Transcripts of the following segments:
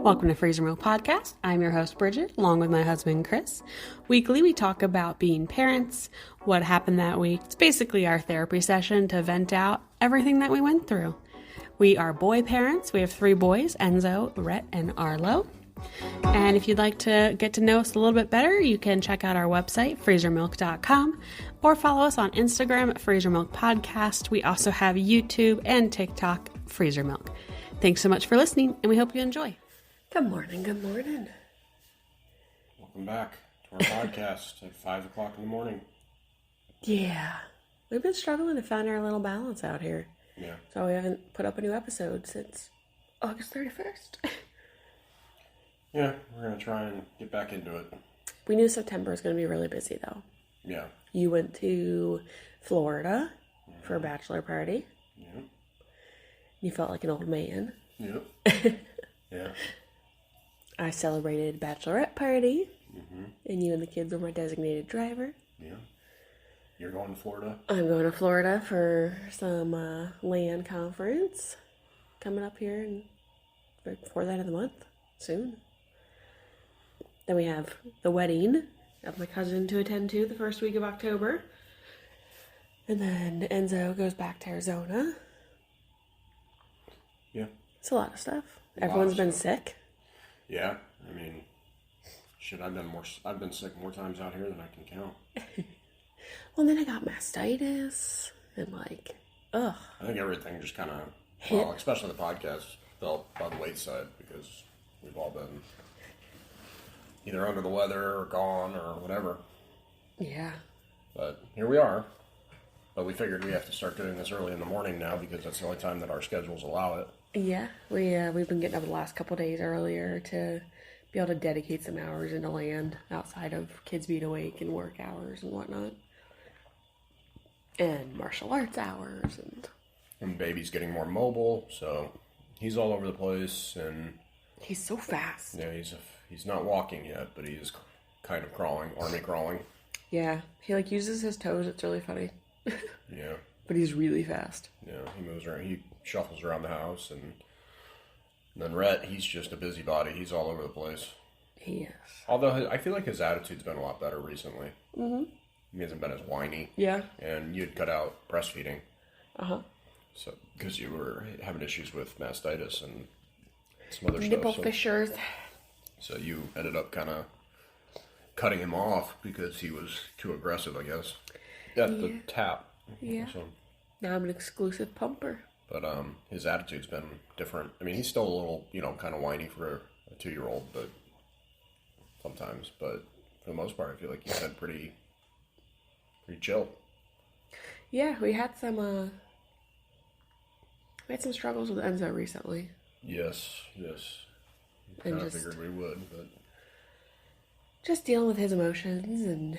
Welcome to Freezer Milk Podcast. I'm your host, Bridget, along with my husband, Chris. Weekly, we talk about being parents, what happened that week. It's basically our therapy session to vent out everything that we went through. We are boy parents. We have 3 boys, Enzo, Rhett, and Arlo. And if you'd like to get to know us a little bit better, you can check out our website, freezermilk.com, or follow us on Instagram at Freezer Milk Podcast. We also have YouTube and TikTok, Freezer Milk. Thanks so much for listening, and we hope you enjoy. Good morning, good morning. Welcome back to our podcast at 5 o'clock in the morning. Yeah, we've been struggling to find our little balance out here. Yeah. So we haven't put up a new episode since August 31st. Yeah, we're going to try and get back into it. We knew September was going to be really busy, though. Yeah. You went to Florida for a bachelor party. Yeah. You felt like an old man. Yeah. Yeah. I celebrated bachelorette party, Mm-hmm. and you and the kids were my designated driver. Yeah. You're going to Florida? I'm going to Florida for some land conference coming up here right before the end of the month, soon. Then we have the wedding of my cousin to attend to the first week of October. And then Enzo goes back to Arizona. Yeah. It's a lot of stuff. Everyone's been sick. Yeah. I mean, shit, I've been sick more times out here than I can count. Well, then I got mastitis and ugh. I think everything just kind of, well, especially the podcast, fell by the wayside because we've all been either under the weather or gone or whatever. Yeah. But here we are. But we figured we have to start doing this early in the morning now because that's the only time that our schedules allow it. Yeah, we've been getting up the last couple days earlier to be able to dedicate some hours into land outside of kids being awake and work hours and whatnot. And martial arts hours And baby's getting more mobile, so he's all over the place, and he's so fast. yeah, he's not walking yet, but he is kind of crawling, army crawling. Yeah, he uses his toes. It's really funny. Yeah. But he's really fast. Yeah, he moves around, he shuffles around the house, and then Rhett, he's just a busybody. He's all over the place. He is. Although I feel like his attitude's been a lot better recently. Mm-hmm. He hasn't been as whiny. Yeah. And you'd cut out breastfeeding. Uh-huh. So, because you were having issues with mastitis and some other Nipple stuff. fissures. So you ended up kind of cutting him off because he was too aggressive, I guess. Yeah, the tap. Yeah. So, Now I'm an exclusive pumper. but his attitude's been different. I mean, he's still a little, kind of whiny for a 2-year-old, but sometimes. But for the most part, I feel like he's been pretty chill. Yeah, we had some struggles with Enzo recently. Yes. Kind of figured we would, but just dealing with his emotions and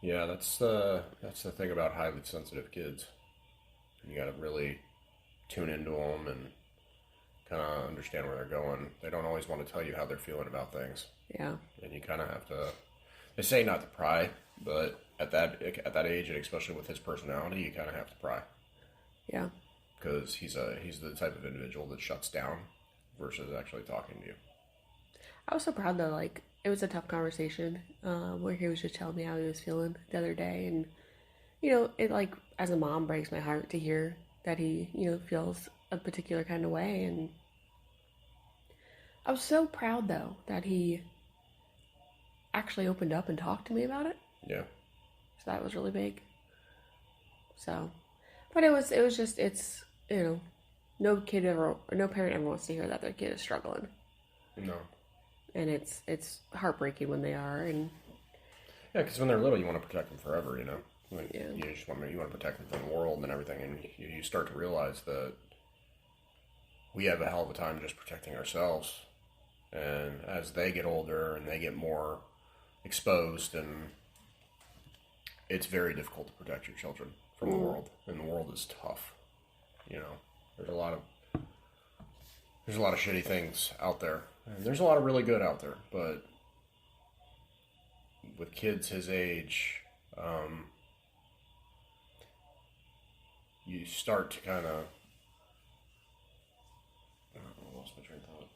yeah, that's the thing about highly sensitive kids. You got to really tune into them and kind of understand where they're going. They don't always want to tell you how they're feeling about things. Yeah. And you kind of have to. They say not to pry, but at that age, and especially with his personality, you kind of have to pry. Yeah. Because he's the type of individual that shuts down versus actually talking to you. I was so proud though. It was a tough conversation where he was just telling me how he was feeling the other day, and it as a mom breaks my heart to hear that he feels a particular kind of way, and I was so proud though that he actually opened up and talked to me about it. Yeah. So that was really big. So, but it was just no parent ever wants to hear that their kid is struggling. No. And it's heartbreaking when they are, and yeah, because when they're little, you want to protect them forever, Yeah. You just want to protect them from the world and everything, and you start to realize that we have a hell of a time just protecting ourselves, and as they get older and they get more exposed, and it's very difficult to protect your children from the world, and the world is tough. There's a lot of shitty things out there. And there's a lot of really good out there, but with kids his age, you start to kind of, I lost my train of thought.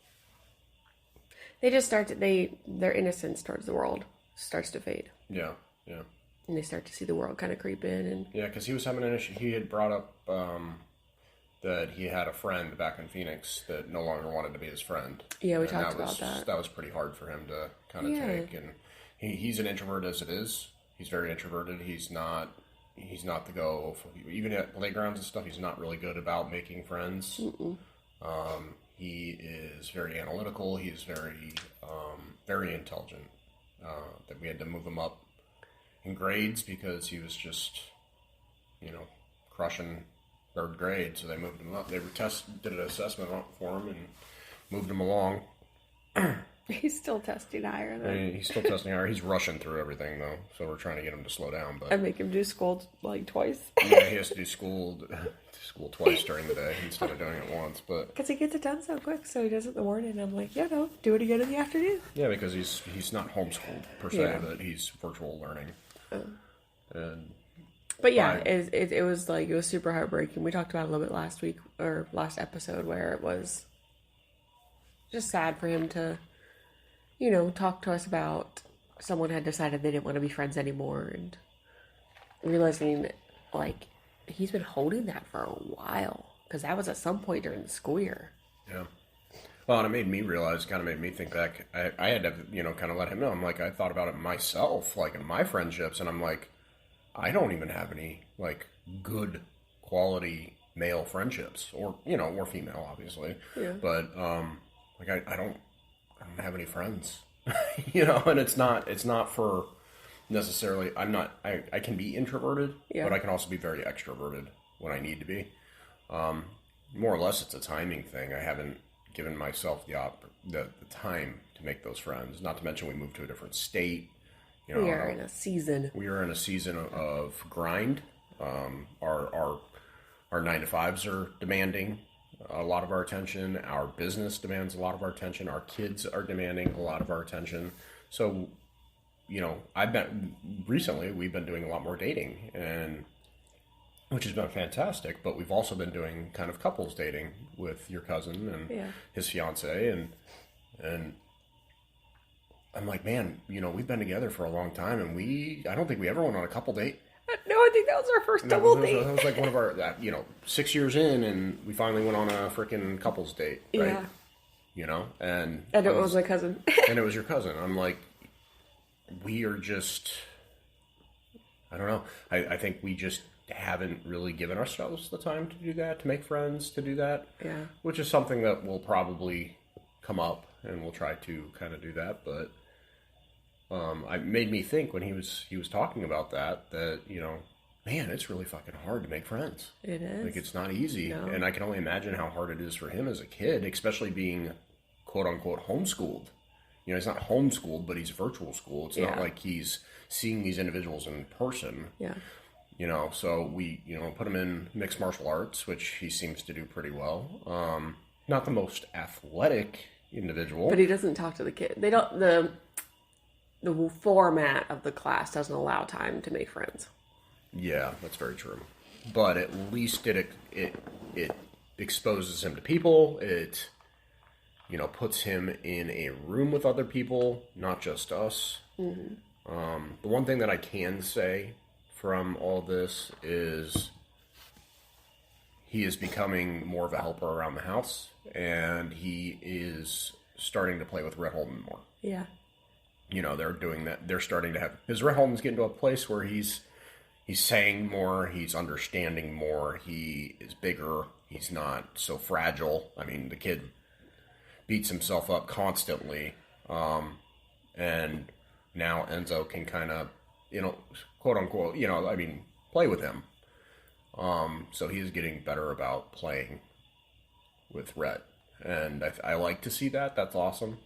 They just their innocence towards the world starts to fade. Yeah, yeah. And they start to see the world kind of creep in. And yeah, because he was having an issue. He had brought up that he had a friend back in Phoenix that no longer wanted to be his friend. Yeah, we talked about that. That was pretty hard for him to kind of take. And he's an introvert as it is. He's very introverted. He's not the go. Even at playgrounds and stuff, he's not really good about making friends. He is very analytical. He's very intelligent. That we had to move him up in grades because he was just, crushing third grade. So they moved him up. They did an assessment for him and moved him along. He's still testing higher. He's still testing higher. He's rushing through everything though, so we're trying to get him to slow down. But I make him do school like twice. Yeah, he has to do school twice during the day instead of doing it once. But because he gets it done so quick, so he does it in the morning. I'm like, do it again in the afternoon. Yeah, because he's not homeschooled per se, but he's virtual learning. But yeah, it was super heartbreaking. We talked about it a little bit last week or last episode where it was just sad for him to, talk to us about someone had decided they didn't want to be friends anymore, and realizing like he's been holding that for a while because that was at some point during the school year. Yeah. Well, and it made me realize, kind of made me think back. I had to, kind of let him know. I'm like, I thought about it myself, like in my friendships, and I'm like, I don't even have any like good quality male friendships, or or female, obviously. Yeah. But like I don't have any friends, and it's not for necessarily. I can be introverted, but I can also be very extroverted when I need to be. More or less, it's a timing thing. I haven't given myself the time to make those friends. Not to mention we moved to a different state. We are in a season. We are in a season of grind. Our 9-to-5s are demanding a lot of our attention. Our business demands a lot of our attention. Our kids are demanding a lot of our attention. So, recently we've been doing a lot more dating, and which has been fantastic. But we've also been doing kind of couples dating with your cousin and his fiance, and I'm like, man, we've been together for a long time, and I don't think we ever went on a couple date. No, I think that was our first double date. That was like one of our, 6 years in, and we finally went on a freaking couples date, right? Yeah. And it was my cousin. And it was your cousin. I'm like, we are just, I don't know. I think we just haven't really given ourselves the time to do that, to make friends, to do that. Yeah. Which is something that will probably come up, and we'll try to kind of do that, but it made me think when he was talking about that, man, it's really fucking hard to make friends. It is. Like, it's not easy. No. And I can only imagine how hard it is for him as a kid, especially being quote unquote homeschooled. He's not homeschooled, but he's virtual school. It's not like he's seeing these individuals in person. Yeah. So we, put him in mixed martial arts, which he seems to do pretty well. Not the most athletic individual. But he doesn't talk to the kid. They don't, the format of the class doesn't allow time to make friends. Yeah, that's very true. But at least it exposes him to people. It, puts him in a room with other people, not just us. Mm-hmm. The one thing that I can say from all this is he is becoming more of a helper around the house, and he is starting to play with Red Holden more. Yeah. They're doing that. They're starting to have, because Red Holden's getting to a place where he's saying more, he's understanding more, he is bigger, he's not so fragile. I mean, the kid beats himself up constantly, and now Enzo can kind of, quote unquote, play with him. So he's getting better about playing with Rhett, and I like to see that. That's awesome.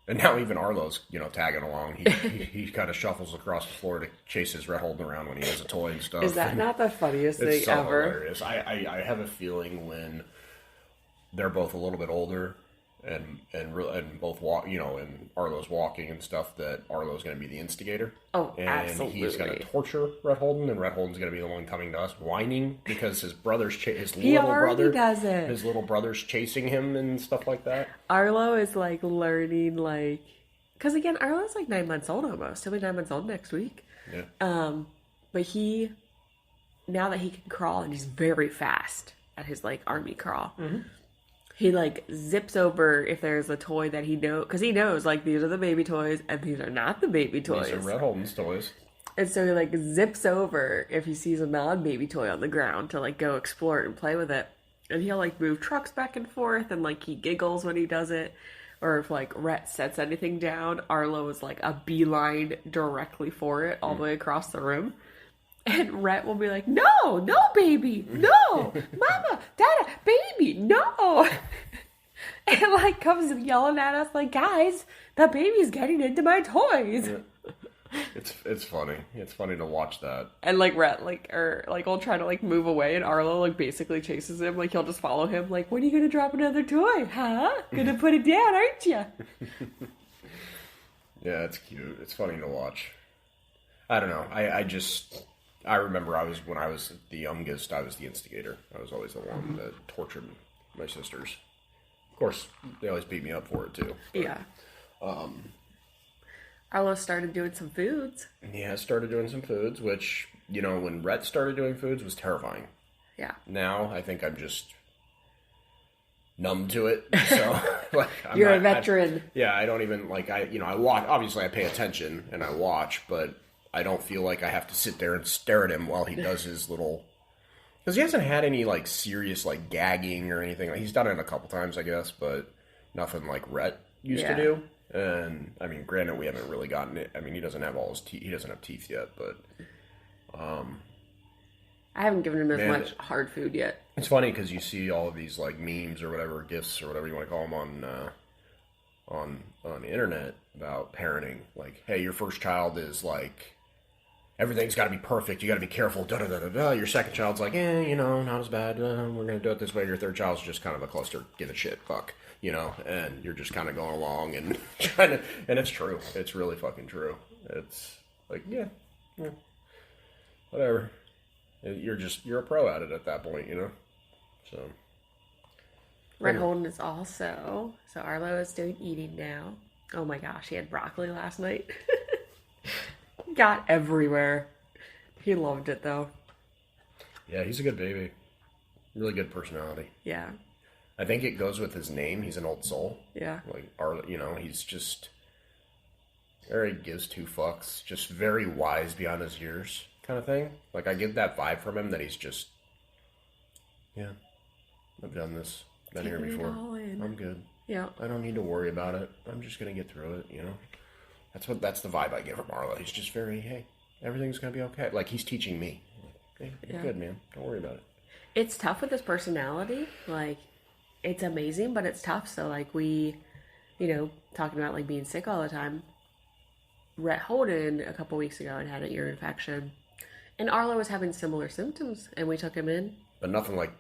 And now even Arlo's, tagging along. He kind of shuffles across the floor to chase his Red Holden around when he has a toy and stuff. Is that not the funniest thing ever? Hilarious. I have a feeling when they're both a little bit older, and both walk, and Arlo's walking and stuff, that Arlo's going to be the instigator. Oh, and absolutely. He's going to torture Red Holden, and Red Holden's going to be the one coming to us whining because his brother's his little brother's chasing him and stuff like that. Arlo is like learning, like, because again, Arlo's like 9 months old almost. He'll be 9 months old next week. Yeah. But now that he can crawl and he's very fast at his like army crawl. Mm-hmm. He, like, zips over if there's a toy that he knows, because he knows, like, these are the baby toys, and these are not the baby toys. These are Red Holden's toys. And so he, like, zips over if he sees a non-baby toy on the ground to, like, go explore it and play with it. And he'll, like, move trucks back and forth, and, like, he giggles when he does it. Or if, like, Rhett sets anything down, Arlo is, like, a beeline directly for it all the way across the room. And Rhett will be like, no, baby, no, mama, dada, baby, no. And like comes yelling at us like, guys, the baby's getting into my toys. Yeah. It's funny. It's funny to watch that. And like Rhett, will try to like move away, and Arlo like basically chases him. Like he'll just follow him. Like, when are you gonna drop another toy? Huh? Gonna put it down, aren't you? Yeah, it's cute. It's funny to watch. I don't know. I remember when I was the youngest, I was the instigator. I was always the one that tortured my sisters. Of course, they always beat me up for it too. But, yeah. Arlo started doing some foods. Yeah, started doing some foods, which, when Rhett started doing foods was terrifying. Yeah. Now, I think I'm just numb to it. So, like, You're a veteran. I don't even, like, I watch, obviously I pay attention and I watch, but I don't feel like I have to sit there and stare at him while he does his little... Because he hasn't had any, like, serious, like, gagging or anything. He's done it a couple times, I guess, but nothing like Rhett used to do. And, I mean, granted, we haven't really gotten it. I mean, he doesn't have all his teeth. He doesn't have teeth yet, but... I haven't given him as much hard food yet. It's funny because you see all of these, like, memes or whatever, GIFs or whatever you want to call them on the internet about parenting. Like, hey, your first child is, like... Everything's got to be perfect. You got to be careful. Da-da-da-da-da. Your second child's like, not as bad. We're going to do it this way. Your third child's just kind of a cluster. Give a shit. Fuck. And you're just kind of going along and trying to... And it's true. It's really fucking true. It's like, yeah. Whatever. You're a pro at it at that point, So... Red Holden is also... So Arlo is doing eating now. Oh my gosh, he had broccoli last night. Got everywhere. He loved it though. Yeah, he's a good baby. Really good personality. Yeah. I think it goes with his name. He's an old soul. Yeah. Like Arlo, he's just very gives two fucks. Just very wise beyond his years, kind of thing. Like I get that vibe from him that he's just, yeah, I've done this, been here before. I'm good. Yeah. I don't need to worry about it. I'm just gonna get through it. That's the vibe I get from Arlo. He's just very, hey, everything's going to be okay. Like, he's teaching me. Hey, you're good, man. Don't worry about it. It's tough with his personality. Like, it's amazing, but it's tough. So, like, we, talking about, like, being sick all the time. Rhett Holden, a couple weeks ago, had an ear infection. And Arlo was having similar symptoms, and we took him in. But nothing like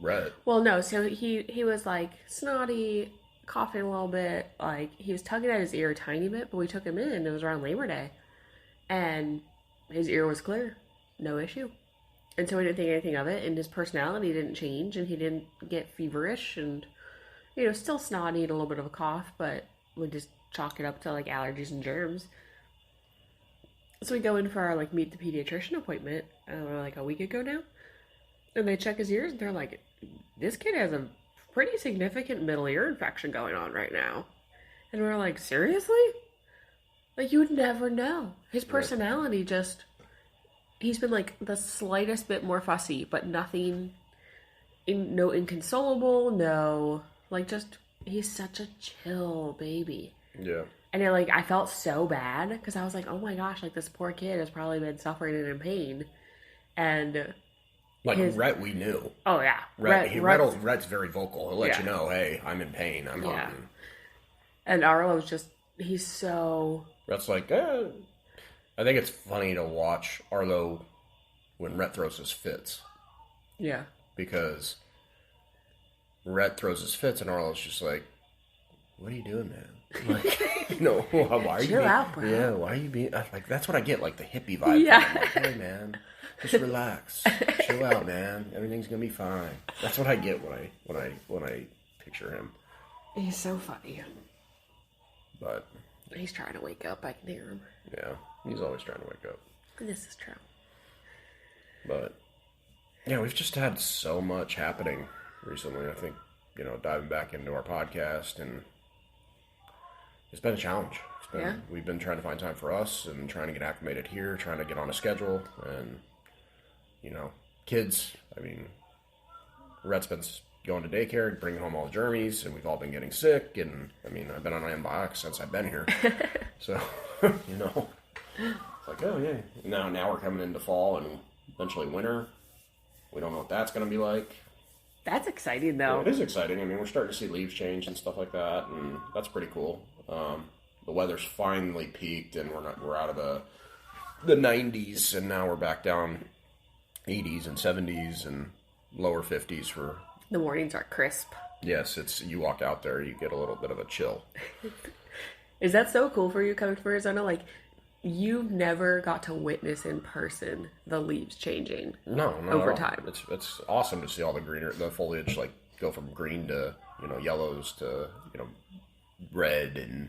Rhett. Well, no. So, he was, like, snotty, coughing a little bit, like he was tugging at his ear a tiny bit, but we took him in and it was around Labor Day and his ear was clear, no issue. And so we didn't think anything of it, and his personality didn't change, and he didn't get feverish and still snotty and a little bit of a cough, but we just chalk it up to like allergies and germs. So we go in for our like meet the pediatrician appointment like a week ago now, and they check his ears and they're like, this kid has a pretty significant middle ear infection going on right now. And we're like, seriously? Like, you would never know. His personality just... He's been, like, the slightest bit more fussy, but nothing... no inconsolable, no... Like, just... He's such a chill baby. Yeah. And, I felt so bad, because I was like, oh my gosh, like, this poor kid has probably been suffering and in pain. And... Like, Rhett, we knew. Oh, yeah. Rhett's very vocal. He'll let you know, hey, I'm in pain. I'm hurting. And Arlo's just, he's so... Rhett's like, I think it's funny to watch Arlo when Rhett throws his fits. Yeah. Because Rhett throws his fits and Arlo's just like, what are you doing, man? Like, why are you Chill out, bro. Yeah, why are you being, like, that's what I get, like, the hippie vibe. Yeah. I'm like, hey, man, just relax. Chill out, man. Everything's gonna be fine. That's what I get when I picture him. He's so funny. But he's trying to wake up. I can hear him. yeah, he's always trying to wake up. This is true. But yeah, we've just had so much happening recently. I think, diving back into our podcast, and it's been a challenge. We've been trying to find time for us and trying to get acclimated here, trying to get on a schedule, and kids. I mean, Rhett's been going to daycare, bringing home all the germies, and we've all been getting sick. And I mean, I've been on antibiotics since I've been here, so it's like, oh yeah. Now we're coming into fall and eventually winter. We don't know what that's going to be like. That's exciting, though. Yeah, it is exciting. I mean, we're starting to see leaves change and stuff like that, and that's pretty cool. The weather's finally peaked, and we're out of the 90s, and now we're back down 80s and 70s and lower 50s for... The mornings are crisp. Yes, you walk out there, you get a little bit of a chill. Is that so cool for you coming from Arizona? Like, you never got to witness in person the leaves changing. No, over time. It's awesome to see all the foliage like go from green to yellows to red, and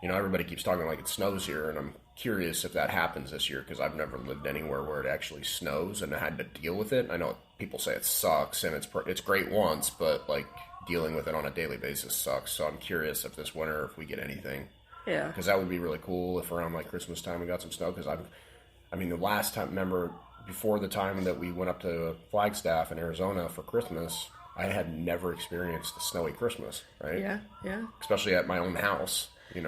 everybody keeps talking like it snows here, and I'm curious if that happens this year because I've never lived anywhere where it actually snows and I had to deal with it. I know people say it sucks and it's great once, but like dealing with it on a daily basis sucks. So I'm curious if this winter if we get anything. Yeah. Because that would be really cool if around like Christmas time we got some snow. Because the last time, remember, before the time that we went up to Flagstaff in Arizona for Christmas, I had never experienced a snowy Christmas, right? Yeah, yeah. Especially at my own house, It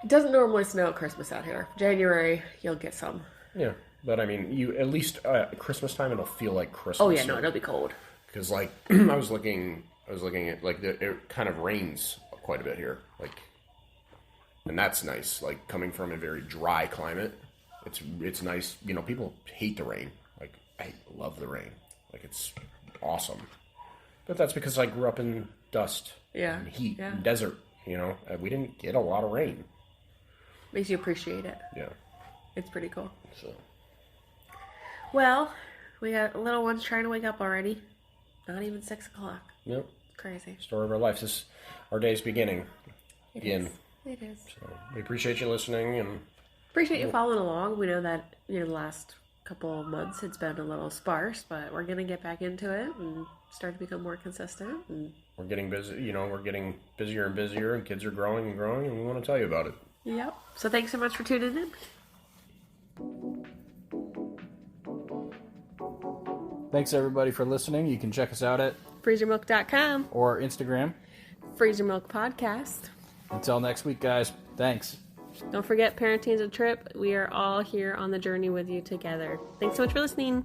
doesn't normally snow at Christmas out here. January, you'll get some. Yeah, but I mean, you at least Christmas time, it'll feel like Christmas. Oh yeah, no, it'll be cold. Because like I was looking at like it kind of rains quite a bit here, like. And that's nice, like, coming from a very dry climate, it's nice, people hate the rain, like, I love the rain, like, it's awesome, but that's because I grew up in dust, and heat, and desert, and we didn't get a lot of rain. Makes you appreciate it. Yeah. It's pretty cool. So. Well, we got little ones trying to wake up already, not even 6 o'clock. Yep. It's crazy. Story of our lives, this our day's beginning. Again. It is. So we appreciate you listening and appreciate you following along. We know that the last couple of months it's been a little sparse, but we're gonna get back into it and start to become more consistent. And we're getting busy. We're getting busier and busier, and kids are growing and growing, and we want to tell you about it. Yep. So thanks so much for tuning in. Thanks everybody for listening. You can check us out at freezermilk.com or Instagram. Freezer Milk Podcast. Until next week, guys. Thanks. Don't forget, parenting's a trip. We are all here on the journey with you together. Thanks so much for listening.